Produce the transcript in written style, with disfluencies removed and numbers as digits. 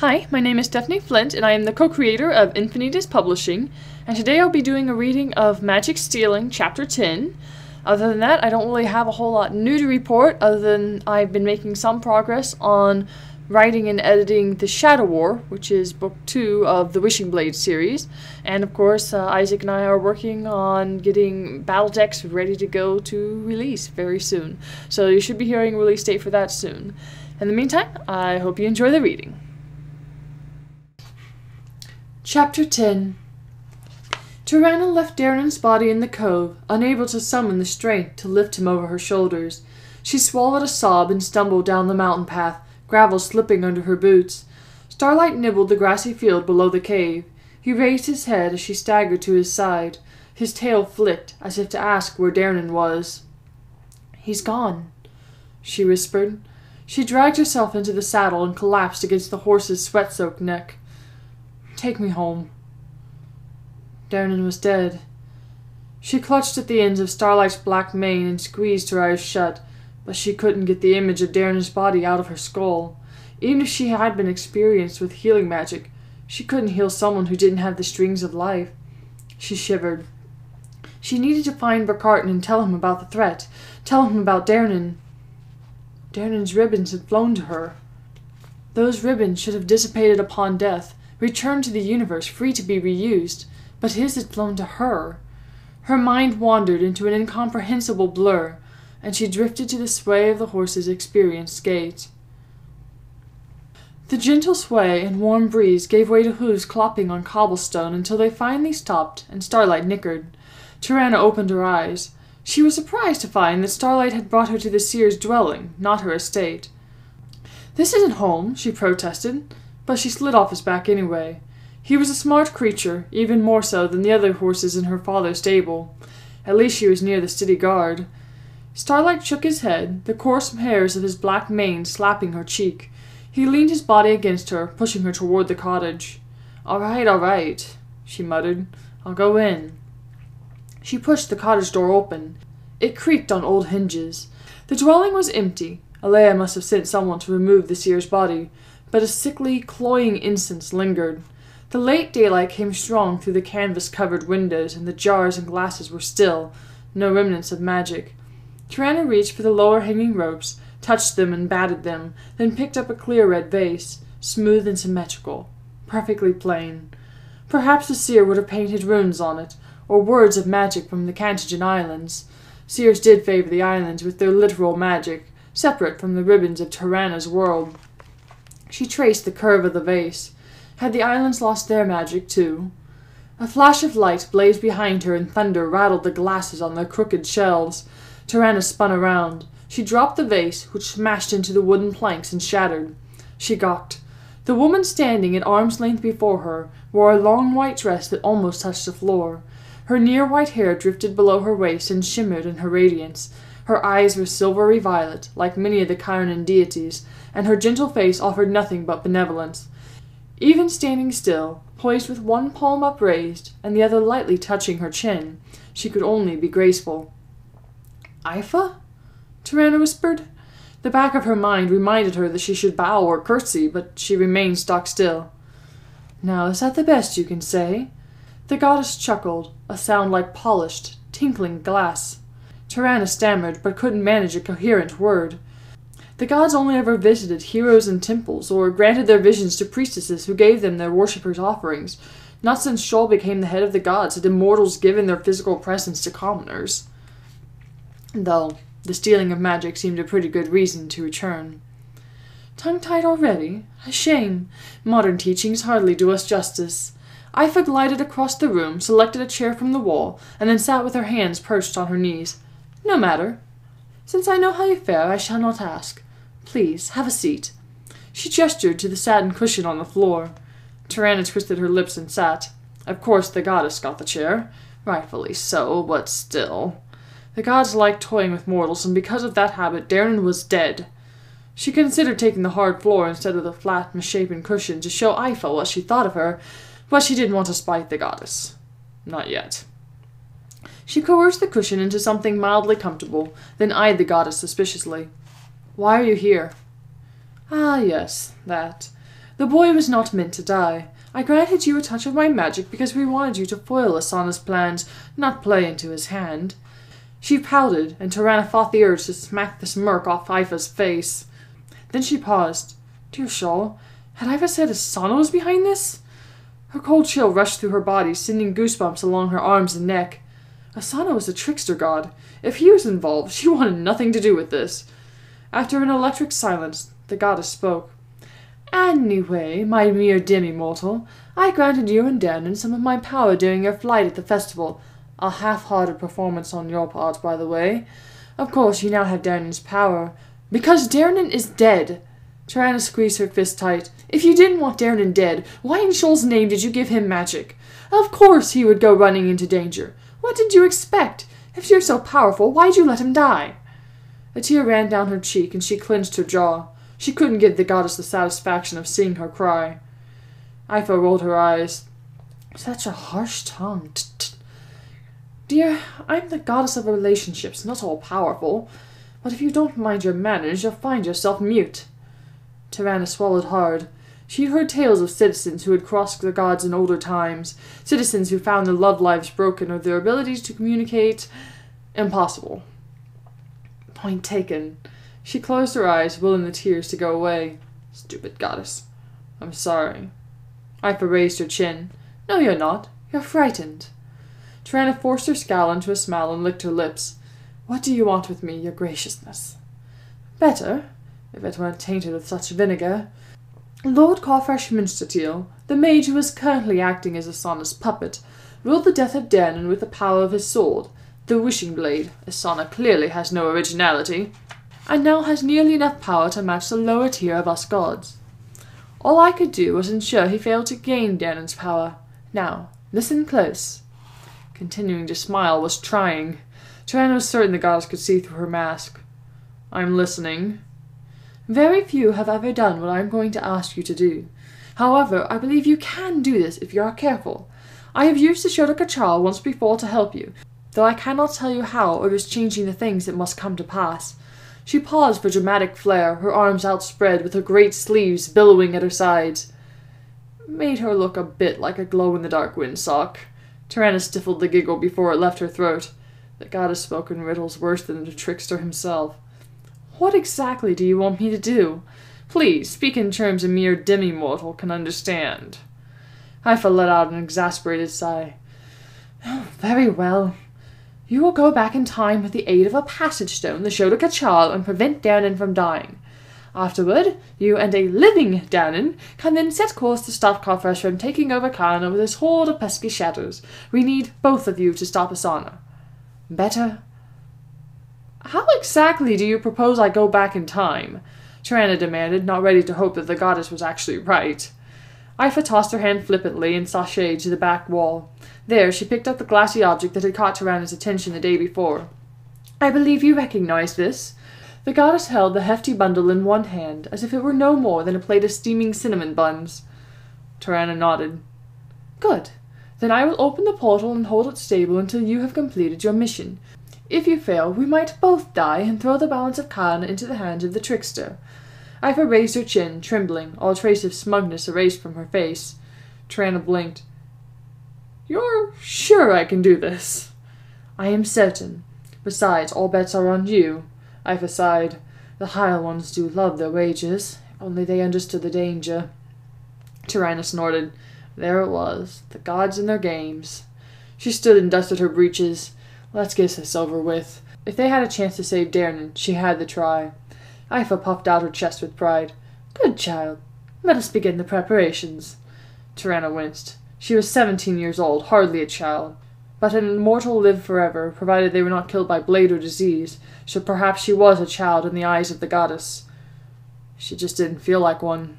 Hi, my name is Stephanie Flint, and I am the co-creator of Infinitas Publishing, and today I'll be doing a reading of Magic Stealing, Chapter 10. Other than that, I don't really have a whole lot new to report, other than I've been making some progress on writing and editing The Shadow War, which is Book 2 of the Wishing Blade series, and of course, Isaac and I are working on getting battle decks ready to go to release very soon, so you should be hearing a release date for that soon. In the meantime, I hope you enjoy the reading. Chapter 10. Tirana left Darren's body in the cove, unable to summon the strength to lift him over her shoulders. She swallowed a sob and stumbled down the mountain path, gravel slipping under her boots. Starlight nibbled the grassy field below the cave. He raised his head as she staggered to his side. His tail flicked, as if to ask where Darren was. "He's gone," she whispered. She dragged herself into the saddle and collapsed against the horse's sweat-soaked neck. "Take me home." Darren was dead. She clutched at the ends of Starlight's black mane and squeezed her eyes shut, but she couldn't get the image of Darren's body out of her skull. Even if she had been experienced with healing magic, she couldn't heal someone who didn't have the strings of life. She shivered. She needed to find Burkarton and tell him about the threat, tell him about Darren. Darren's ribbons had flown to her. Those ribbons should have dissipated upon death, returned to the universe free to be reused, but his had flown to her. Her mind wandered into an incomprehensible blur, and she drifted to the sway of the horse's experienced gait. The gentle sway and warm breeze gave way to hooves clopping on cobblestone until they finally stopped and Starlight nickered. Tirana opened her eyes. She was surprised to find that Starlight had brought her to the seer's dwelling, not her estate. "This isn't home," she protested, but she slid off his back anyway. He was a smart creature, even more so than the other horses in her father's stable. At least she was near the city guard. Starlight shook his head, the coarse hairs of his black mane slapping her cheek. He leaned his body against her, pushing her toward the cottage. All right, she muttered. "I'll go in." She pushed the cottage door open. It creaked on old hinges. The dwelling was empty. Alea must have sent someone to remove the seer's body, but a sickly, cloying incense lingered. The late daylight came strong through the canvas-covered windows, and the jars and glasses were still, no remnants of magic. Tirana reached for the lower-hanging ropes, touched them and batted them, then picked up a clear red vase, smooth and symmetrical, perfectly plain. Perhaps the seer would have painted runes on it, or words of magic from the Cantagen Islands. Seers did favor the islands with their literal magic, separate from the ribbons of Tirana's world. She traced the curve of the vase. Had the islands lost their magic, too? A flash of light blazed behind her, and thunder rattled the glasses on their crooked shelves. Tirana spun around. She dropped the vase, which smashed into the wooden planks and shattered. She gawked. The woman standing at arm's length before her wore a long white dress that almost touched the floor. Her near-white hair drifted below her waist and shimmered in her radiance. Her eyes were silvery violet, like many of the Chiron deities, and her gentle face offered nothing but benevolence. Even standing still, poised with one palm upraised and the other lightly touching her chin, she could only be graceful. "Ifa?" Tirana whispered. The back of her mind reminded her that she should bow or curtsy, but she remained stock-still. "Now, is that the best you can say?" The goddess chuckled, a sound like polished, tinkling glass. Tirana stammered, but couldn't manage a coherent word. The gods only ever visited heroes in temples, or granted their visions to priestesses who gave them their worshippers' offerings. Not since Shoal became the head of the gods had immortals given their physical presence to commoners. Though the stealing of magic seemed a pretty good reason to return. "Tongue-tied already? A shame. Modern teachings hardly do us justice." Ifa glided across the room, selected a chair from the wall, and then sat with her hands perched on her knees. "No matter. Since I know how you fare, I shall not ask. Please, have a seat." She gestured to the satin cushion on the floor. Tirana twisted her lips and sat. Of course the goddess got the chair. Rightfully so, but still. The gods liked toying with mortals, and because of that habit, Darren was dead. She considered taking the hard floor instead of the flat, misshapen cushion to show Ifa what she thought of her, but she didn't want to spite the goddess. Not yet. She coerced the cushion into something mildly comfortable, then eyed the goddess suspiciously. "Why are you here?" "Ah, yes, that. The boy was not meant to die. I granted you a touch of my magic because we wanted you to foil Asana's plans, not play into his hand. She pouted, and Tirana fought the urge to smack the smirk off Ifa's face. Then she paused. Dear Shawl, had Ifa said Asana was behind this? Her cold chill rushed through her body, sending goosebumps along her arms and neck. Asana was a trickster god. If he was involved, she wanted nothing to do with this. After an electric silence, the goddess spoke. Anyway, my mere demi-mortal, I granted you and Danon some of my power during your flight at the festival. A half-hearted performance on your part, by the way. Of course, you now have Darnon's power. Because Danon is dead. Tirana squeezed her fist tight. If you didn't want Danon dead, why in Shoal's name did you give him magic? Of course he would go running into danger. What did you expect? If you're so powerful, why'd you let him die? A tear ran down her cheek, and she clenched her jaw. She couldn't give the goddess the satisfaction of seeing her cry. Ifa rolled her eyes. Such a harsh tongue. Tut. Dear, I'm the goddess of relationships, not all-powerful. But if you don't mind your manners, you'll find yourself mute. Tirana swallowed hard. She'd heard tales of citizens who had crossed the gods in older times, citizens who found their love lives broken or their abilities to communicate impossible. Point taken. She closed her eyes, willing the tears to go away. Stupid goddess. I'm sorry. Ifa raised her chin. No, you're not. You're frightened. Tirana forced her scowl into a smile and licked her lips. What do you want with me, your graciousness? Better, if it weren't tainted with such vinegar. Lord Carfresh Minsterteal, the mage who is currently acting as Asana's puppet, ruled the death of Danon with the power of his sword, the wishing blade. Asana clearly has no originality, and now has nearly enough power to match the lower tier of us gods. All I could do was ensure he failed to gain Danon's power. Now, listen close. Continuing to smile was trying. Tirana was certain the goddess could see through her mask. I'm listening. Very few have ever done what I'm going to ask you to do. However, I believe you can do this if you are careful. I have used the Shodokachal once before to help you, though I cannot tell you how or is changing the things that must come to pass. She paused for dramatic flair, her arms outspread with her great sleeves billowing at her sides. Made her look a bit like a glow-in-the-dark windsock. Tirana stifled the giggle before it left her throat. The goddess spoke in riddles worse than the trickster himself. What exactly do you want me to do? Please, speak in terms a mere demi-mortal can understand. Ifa let out an exasperated sigh. Oh, very well. You will go back in time with the aid of a passage stone, the Shodokachal, and prevent Danon from dying. Afterward, you and a living Danon can then set course to stop Carfresh from taking over Kana with his horde of pesky shadows. We need both of you to stop Asana. Better? How exactly do you propose I go back in time? Tirana demanded, not ready to hope that the goddess was actually right. Ifa tossed her hand flippantly and sashayed to the back wall. There, she picked up the glassy object that had caught Tirana's attention the day before. I believe you recognize this. The goddess held the hefty bundle in one hand, as if it were no more than a plate of steaming cinnamon buns. Tirana nodded. Good. Then I will open the portal and hold it stable until you have completed your mission. If you fail, we might both die and throw the balance of Kana into the hands of the trickster. Ifa raised her chin, trembling, all trace of smugness erased from her face. Tirana blinked. You're sure I can do this? I am certain. Besides, all bets are on you. Ifa sighed. The higher ones do love their wages. If only they understood the danger. Tirana snorted. There it was. The gods and their games. She stood and dusted her breeches. Let's get this over with. If they had a chance to save Danon, she had to try. Ifa puffed out her chest with pride. Good child. Let us begin the preparations. Tirana winced. She was 17 years old, hardly a child. But an immortal lived forever, provided they were not killed by blade or disease, so perhaps she was a child in the eyes of the goddess. She just didn't feel like one.